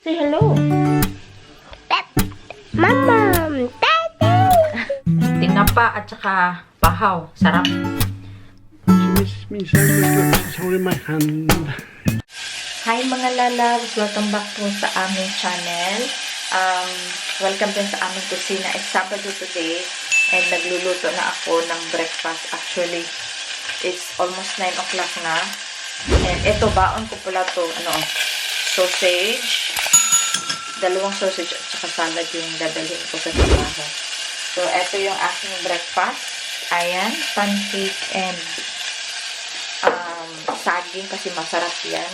Say hello. Mama, Daddy. Tinapa at saka pahaw. Sarap. She misses me so much. Look, she's holding my hand. Hi mga lalabs! Welcome back po sa aming channel. Welcome din sa aming kusina. It's Sabado today and nagluluto na ako ng breakfast. Actually, it's almost 9 o'clock na. And ito, baon ko pala to. Sausage. Dalawang sausage at saka salad yung dadalhin ko sa trabaho. So, ito yung aking breakfast. Ayan, pancake and saging kasi masarap yan.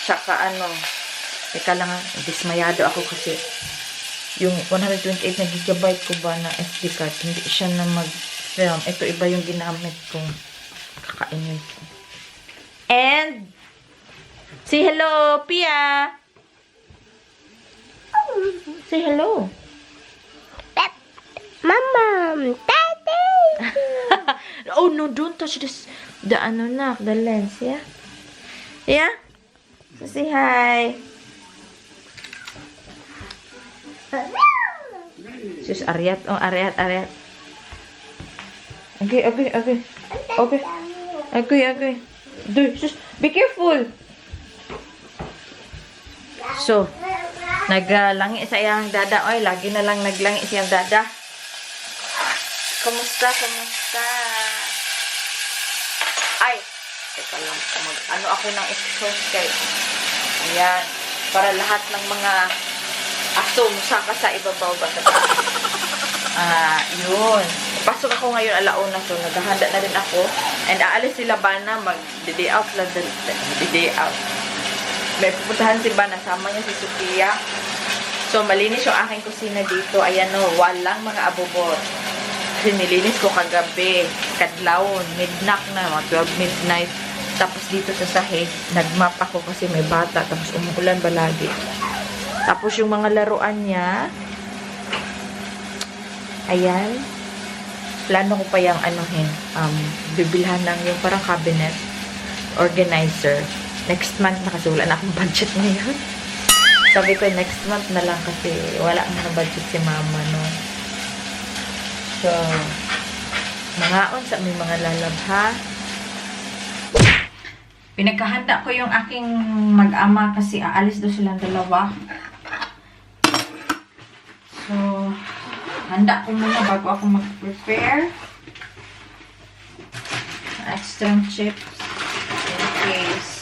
Tsaka teka lang, dismayado ako kasi yung 128 na gigabyte ko ba na SD card, hindi siya na mag-film. Ito iba yung ginamit kong kakainin ko. And, say hello, Pia! Say hello. Mama, Daddy. Oh no, don't touch this, the lens, yeah? Yeah? So say hi. Sus, Ariat. Oh, Ariat. Okay. Dude, sus, be careful. So, naglangi sa iyang dada. Oy, lagi na lang naglangi siyang dada. Kumusta? Ay, teka lang. Ako ng exhaust kay. Ayan. Para lahat ng mga aso musaka sa ibabaw ba sa yun. Pasok ako ngayon alauna, so naghahanda na rin ako. And aalis si Labana, mag-day out lang. Day out. May pupuntahan si Bana, sama niya si Sophia. So, malinis yung aking kusina dito. Ayan walang mga abubot. Kasi nilinis ko kagabi, kadlawon, midnight na, mga 12 midnight. Tapos dito sa sahig, nagmap ako kasi may bata. Tapos umuulan ba lagi. Tapos yung mga laruan niya, ayan. Plano ko pa yung bibilhan lang yung parang cabinet, organizer. Next month na kasi wala na akong budget ngayon. Sabi ko next month na lang kasi wala na budget si mama, no? So, mangaon sa may mga lalabha. Pinagkahanda ko yung aking mag-ama kasi aalis daw silang dalawa. So, handa ko muna bago ako mag-prepare. Extra chips in case.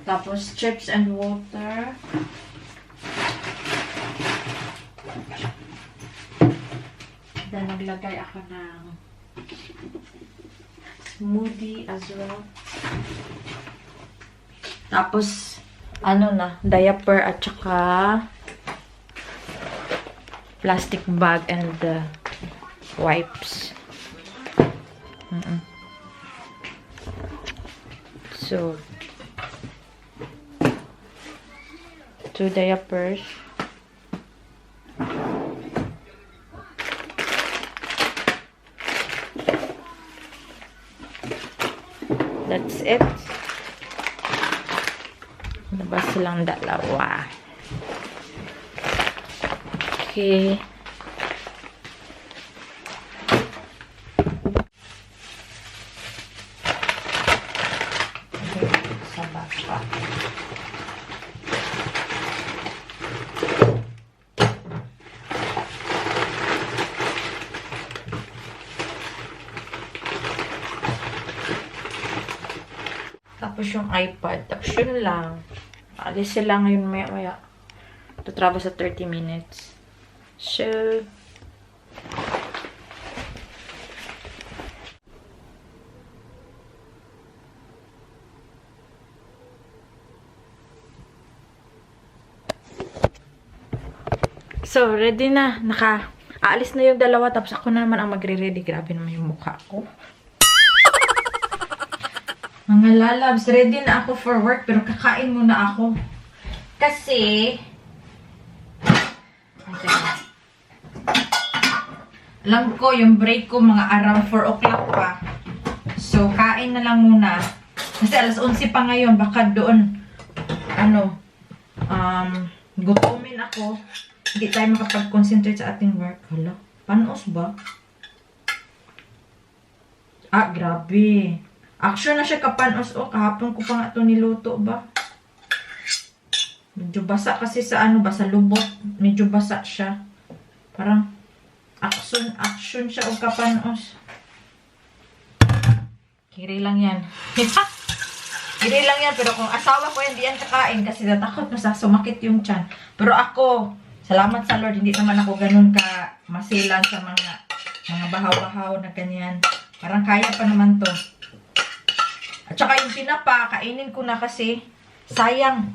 Tapos, chips and water. Then, naglagay ako ng smoothie as well. Tapos, diaper at saka plastic bag and wipes. So, 2 diapers. That's it. Labas silang dalawa. Okay. Sa baba. Tapos yung iPad. Tapos yun lang. Alis sila ngayon maya. Tutrabaho sa 30 minutes. So, ready na. Aalis na yung dalawa. Tapos ako na naman ang magre-ready. Grabe naman yung mukha ko. Mga lalabs, ready na ako for work pero kakain muna ako. Kasi, alam ko yung break ko mga around 4 o'clock pa. So, kain na lang muna. Kasi alas 11 pa ngayon, baka doon, gutumin ako. Hindi tayo makapag-concentrate sa ating work. Hala, panos ba? Ah, grabe. Action na siya kapanos. O, kahapon ko pa nga ito niluto ba? Medyo basa kasi sa ano ba, sa lubot. Medyo basa siya. Parang action siya o kapanos. Kiri lang yan. Kiri lang yan, pero kung asawa ko yan, di yan kakain kasi natakot na sa sumakit yung tiyan. Pero ako, salamat sa Lord, hindi naman ako ganun ka masilan sa mga bahaw-bahaw na ganyan. Parang kaya pa naman to. At saka yung pinapa, kainin ko na kasi sayang.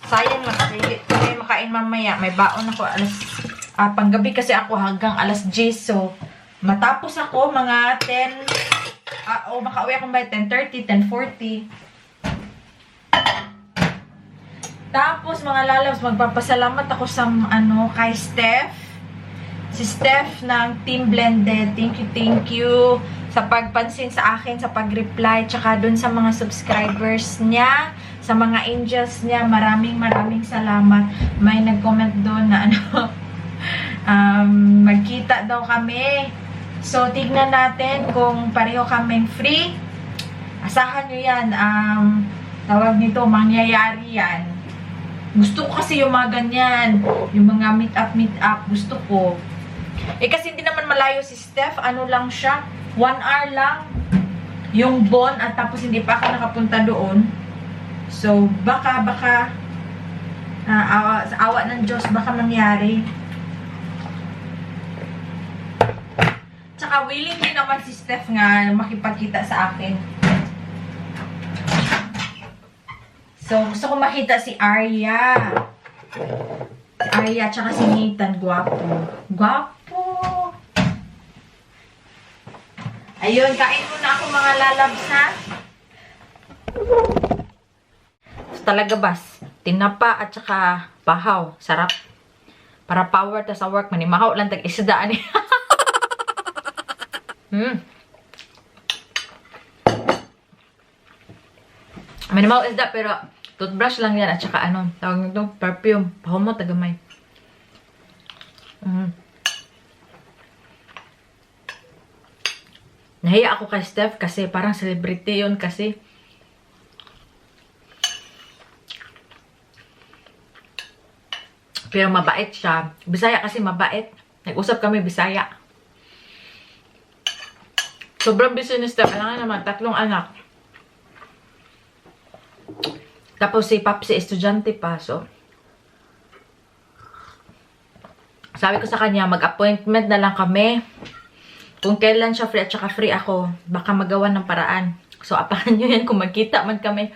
Sayang lang kasi hindi ko kayo makain mamaya. May baon ako panggabi kasi ako hanggang alas 10. So, matapos ako mga 10, makauwi akong by 10:30, 10:40. Tapos mga lalabs, magpapasalamat ako sa kay Steph. Si Steph ng Team Blended. Thank you sa pagpansin sa akin, sa pag-reply, tsaka dun sa mga subscribers niya, sa mga angels niya. Maraming salamat. May nag-comment doon na magkita daw kami. So, tignan natin kung pareho kaming free. Asahan nyo yan. Tawag nito, mangyayari yan. Gusto ko kasi yung mga ganyan. Yung mga meet up. Gusto ko. Kasi hindi naman malayo si Steph. Ano lang siya? 1 hour lang. Yung Bon. At tapos hindi pa ako nakapunta doon. So, baka sa awa ng Diyos, baka mangyari. Tsaka willing din naman si Steph nga makipagkita sa akin. So, gusto ko makita si Arya. Si Arya, tsaka si Nathan. Gwapo. Ayun, kain muna ako mga lalabs, ha? Talaga bas. Tinapa at tsaka bahaw. Sarap. Para power ta sa work. Manimahaw lang tag-isdaan eh. Manimahaw isda pero toothbrush lang yan at saka tawag nito, perfume. Pahumo, tagamay. Nahiya ako kay Steph kasi parang celebrity yun kasi. Pero mabait siya. Bisaya kasi mabait. Nag-usap kami Bisaya. Sobrang busy ni Steph. Alam nga naman, 3 anak. Tapos si Papsi, estudyante pa. So, sabi ko sa kanya, mag-appointment na lang kami. Kung kailan siya free at saka free ako, baka magawa ng paraan. So, apahan nyo yan kung magkita man kami.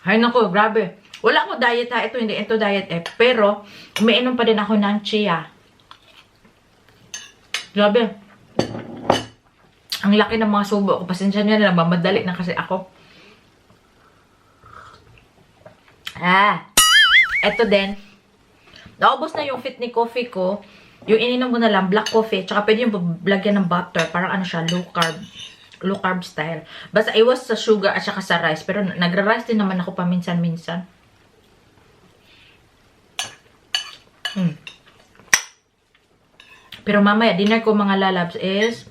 Ay, naku, grabe. Wala ako diet ha. Ito, hindi ito diet eh. Pero, umiinom pa din ako ng chia. Grabe. Ang laki ng mga subo ko. Pasensya nyo na lang. Mamadali na kasi ako. Ito din. Naubos na yung fit ni coffee ko. Yung ininom ko na lang, black coffee. Tsaka pwede yung lagyan ng butter. Parang ano siya, low carb style. Basta iwas sa sugar at saka sa rice. Pero nagra-rice din naman ako paminsan-minsan. Pero mamaya, dinner ko mga lalabs is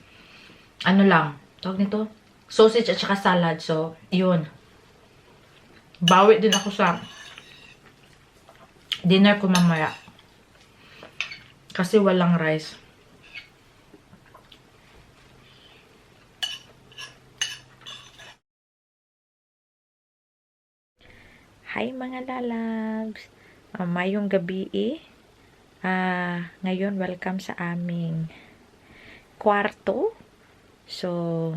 ano lang, tawag nito, sausage at saka salad. So, yun. Bawi din ako sa dinner ko mamaya. Kasi walang rice. Hi mga lalabs. Mayong gabi eh. Ngayon, welcome sa aming kwarto. So,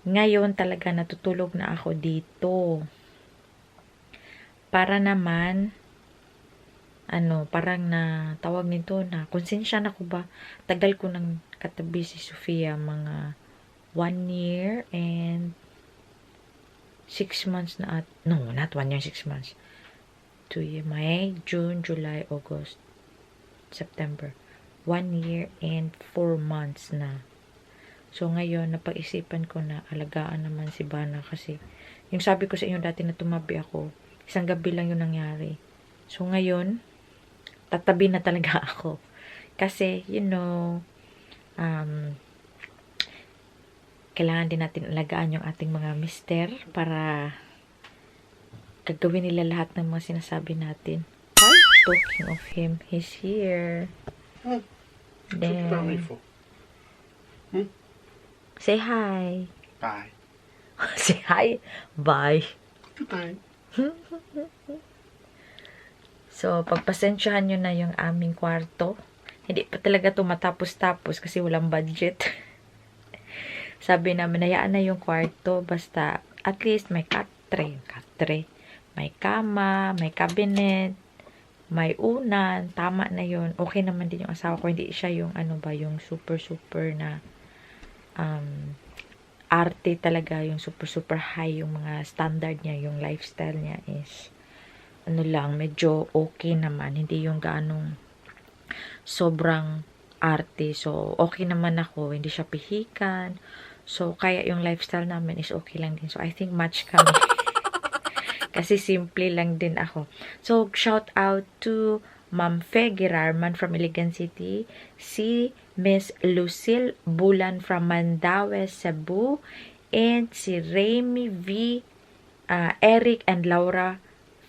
ngayon talaga natutulog na ako dito. Para naman, parang na, tawag nito na, konsensya na ko ba? Tagal ko nang katabi si Sofia, mga 1 year and 6 months na no, not 1 year, 6 months. 2 years, May, June, July, August, September. 1 year and 4 months na. So, ngayon, napag-isipan ko na alagaan naman si Bana kasi yung sabi ko sa inyo dati na tumabi ako, isang gabi lang yung nangyari. So, ngayon, tatabi na talaga ako. Kasi, kailangan din natin alagaan yung ating mga mister para gagawin nila lahat ng mga sinasabi natin. Talking of him, he's here. Hmm. What's about me There. for? Say hi. Bye. Say hi. Bye. Good night. So, pagpasensyahan nyo na yung aming kwarto. Hindi pa talaga tumatapos-tapos kasi walang budget. Sabi namin, hayaan na yung kwarto. Basta, at least may katre. May kama, may cabinet, may unan. Tama na yun. Okay naman din yung asawa ko. Hindi siya yung yung super na arte talaga. Yung super high. Yung mga standard niya. Yung lifestyle niya is medyo okay naman. Hindi yung ganong sobrang arte. So, okay naman ako. Hindi siya pihikan. So, kaya yung lifestyle namin is okay lang din. So, I think match kami. Kasi simple lang din ako. So, shout out to Ma'am Fe Girarman from Iligan City. Si Miss Lucille Bulan from Mandaue, Cebu. And si Remy V. Eric and Laura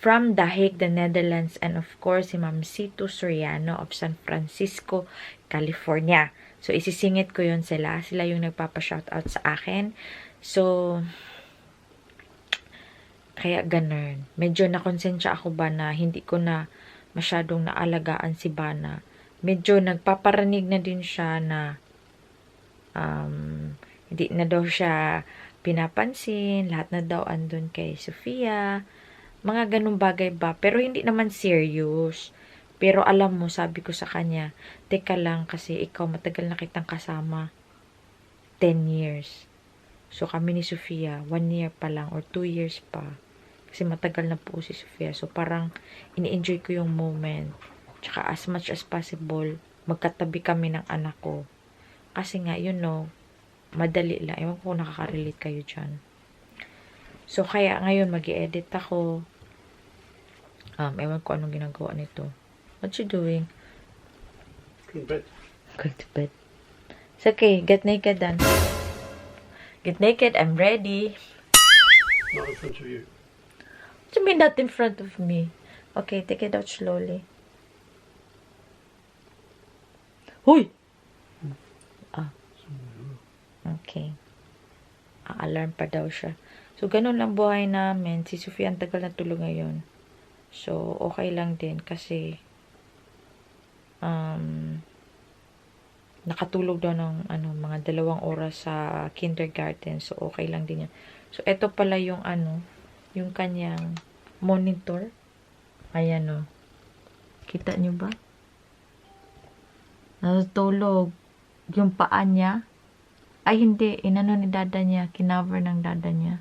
from The Hague, the Netherlands. And of course, si Ma'am Sito Soriano of San Francisco, California. So, isisingit ko yun sila. Sila yung nagpapa-shoutout sa akin. So, kaya ganun. Medyo nakonsensya ako ba na hindi ko na masyadong naalagaan si Bana. Medyo nagpaparanig na din siya na hindi na daw siya pinapansin. Lahat na daw andun kay Sofia. Mga ganung bagay ba. Pero hindi naman serious. Pero alam mo, sabi ko sa kanya, teka lang kasi ikaw matagal na kitang kasama. 10 years. So kami ni Sofia, 1 year pa lang or 2 years pa. Kasi matagal na po si Sofia. So parang ini-enjoy ko yung moment. Tsaka as much as possible, magkatabi kami ng anak ko. Kasi nga, madali lang. Ewan ko kung nakaka-relate kayo dyan. So kaya ngayon mag-i-edit ako. Ewan ko anong ginagawa nito. What you doing? Go to bed. Going to bed. It's okay. Get naked then. Get naked. I'm ready. Not in front of you. What do you mean not in front of me? Okay, take it out slowly. Huy! Okay. Alarm pa daw siya. So, ganun lang buhay namin. Si Sofia ang tagal na tulog ngayon. So, okay lang din kasi nakatulog daw ng mga 2 oras sa kindergarten. So, okay lang din yan. So, ito pala yung yung kanyang monitor. Ayan Kita nyo ba? Natutulog. Yung paa niya. Ay, hindi. Inano ni dada niya. Kinover ng dada niya.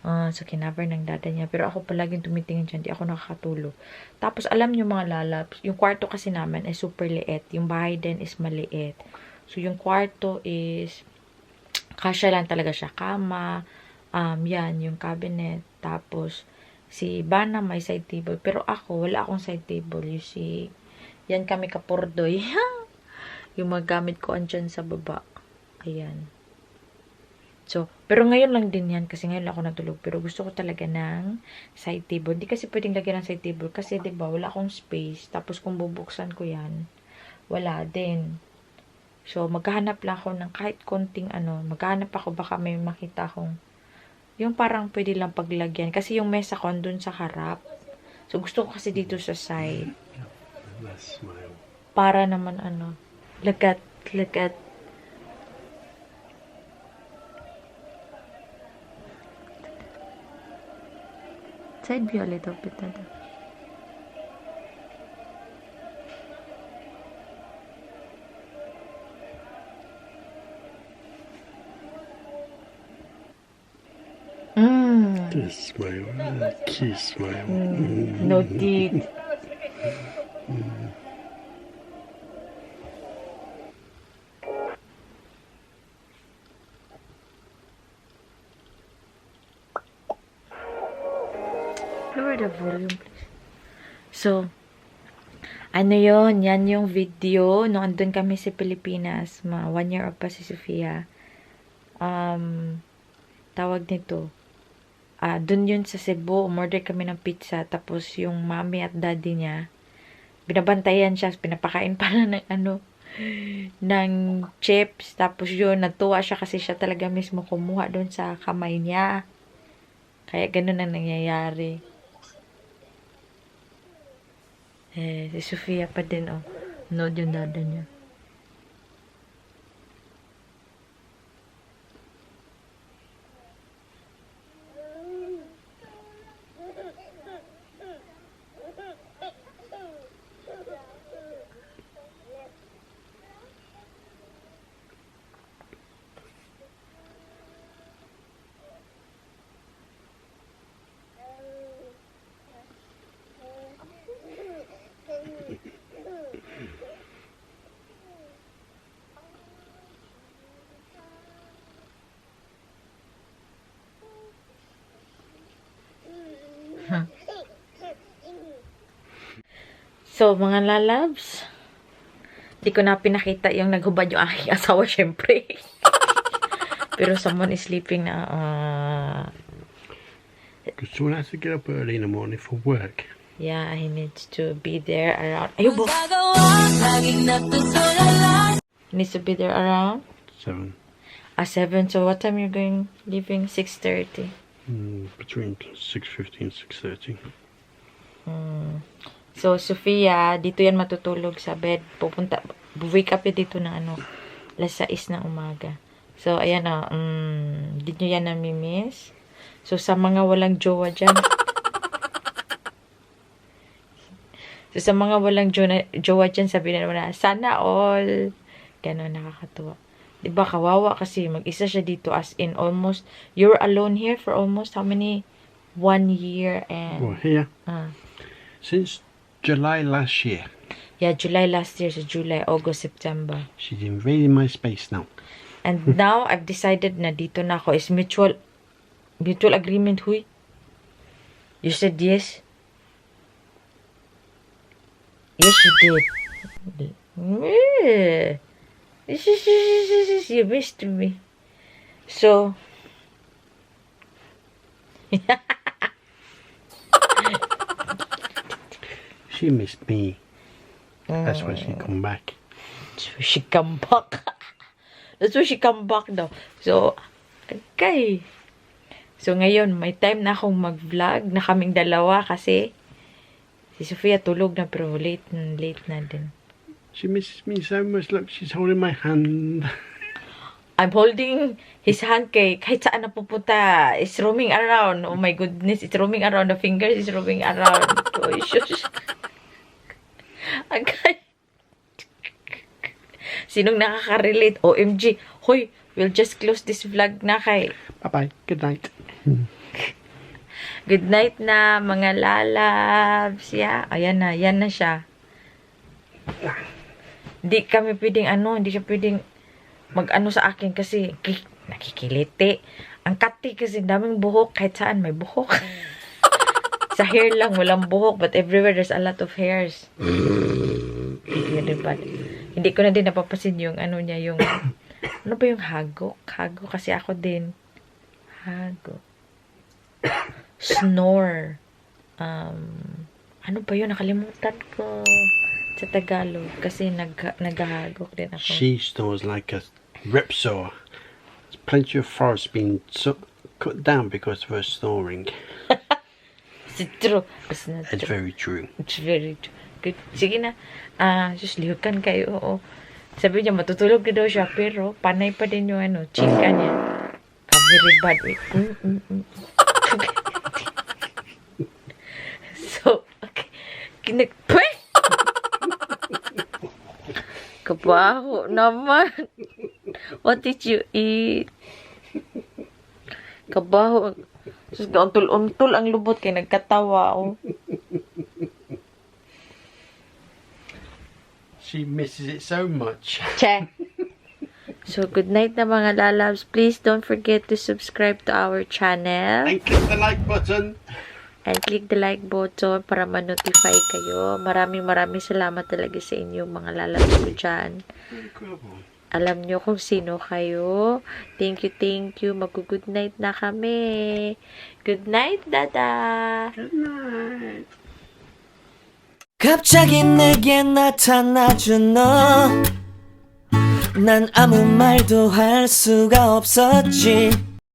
So, kinover ng dada niya. Pero ako palaging tumitingin dyan. Di ako nakakatulog. Tapos, alam nyo mga lalaps, yung kwarto kasi namin ay super liit. Yung bahay din is maliit. So, yung kwarto is kasya lang talaga siya. Kama. Yan, yung cabinet. Tapos, si Bana may side table. Pero ako, wala akong side table. You see, yan kami kapurdoy. Yung mga gamit ko andyan sa baba. Ayan. So, pero ngayon lang din yan. Kasi ngayon lang ako natulog. Pero gusto ko talaga ng side table. Hindi kasi pwedeng lagyan ng side table. Kasi, diba, wala akong space. Tapos, kung bubuksan ko yan, wala din. So, maghahanap lang ako ng kahit konting maghahanap ako. Baka may makita akong yung parang pwede lang paglagyan. Kasi yung mesa ko andun sa harap. So, gusto ko kasi dito sa side. Let's smile. Para naman look at. Side view a little bit. This smile. Kiss smile. No teeth. Lower the volume, please. So, ano yon? Yan yung video. Nung andun kami sa Pilipinas, 1 year old pa si Sofia. Tawag nito. Dun yun sa Cebu, umorder kami ng pizza. Tapos yung mommy at daddy niya, binabantayan siya. Pinapakain pala ng chips. Tapos yun, natuwa siya kasi siya talaga mismo kumuha dun sa kamay niya. Kaya ganun ang nangyayari. Si Sofia pa din, oh. Nood yung dada niya. So, mga lalabs, di ko na pinakita yung naghubad yung aking asawa, syempre. Pero someone is sleeping na. Because someone has to get up early in the morning for work. Yeah, he needs to be there around. Ayun, he needs to be there around 7. 7. So, what time you're leaving? 6:30. Between 6:50 and 6:30. So, Sofia, dito yan matutulog sa bed. Wake up yan dito ng alas 6 ng umaga. So, ayan na, di nyo yan namimiss. So, sa mga walang jowa dyan. So, sa mga walang jowa dyan, sabihin na sana all. Ganon, nakakatuwa. Diba, kawawa kasi mag-isa siya dito as in almost, you're alone here for almost how many? 1 year and... Well, here. Since July last year. Yeah, July last year. So, July, August, September. She's invading my space now. And now, I've decided na dito na ako is mutual agreement, huy. You said yes? Yes, you did. You missed me. So, she missed me. That's why she come back. That's why she come back. That's why she come back daw. So, okay. So, ngayon, may time na akong mag-vlog na kaming dalawa kasi si Sofia tulog na pero late na din. She misses me so much. Look, she's holding my hand. I'm holding his hand kahit saan na pupunta. It's roaming around. Oh my goodness, it's roaming around. The fingers is roaming around. Oh, shush. Agad. Sinong nakaka-relate? OMG. Hoy, we'll just close this vlog na kay. Bye-bye. Good night. Good night na, mga lalabs. Yeah, ayan na. Yan na siya. Hindi kami pwedeng hindi siya pwedeng mag-ano sa akin kasi nakikiliti. Ang kati kasi daming buhok. Kahit saan may buhok. Sa hair lang, walang buhok. But everywhere, there's a lot of hairs. Hindi ko na din napapasin yung niya, yung ano ba yung hagok? Hagok kasi ako din. Hagok. Snore. Ano ba yun? Nakalimutan ko sa Tagalog kasi naghahagok din ako. She snores like a ripsaw. There's plenty of forest being cut down because of her snoring. It's true. It's not It's true. very true. It's very true. Good. Sige na. Just lihukan kayo. Oo. Sabi niya, matutulog na daw siya, pero panay pa din yung chika niya. Very bad. Wait. So, okay. Pweh! Kabaho naman. What did you eat? Kabaho. Sus, untol-untol ang lubot kay nagkatawa. Oh. She misses it so much. Che. So, good night na mga lalabs. Please don't forget to subscribe to our channel. And click the like button. And click the like button para ma-notify kayo. Maraming salamat talaga sa inyong mga lalabas ko dyan. Incredible. Alam nyo kung sino kayo. Thank you. Mag-good night na kami. Good night, Dada. Good night. 갑자기 내게 나타나준 너 난 아무 말도 할 수가 없었지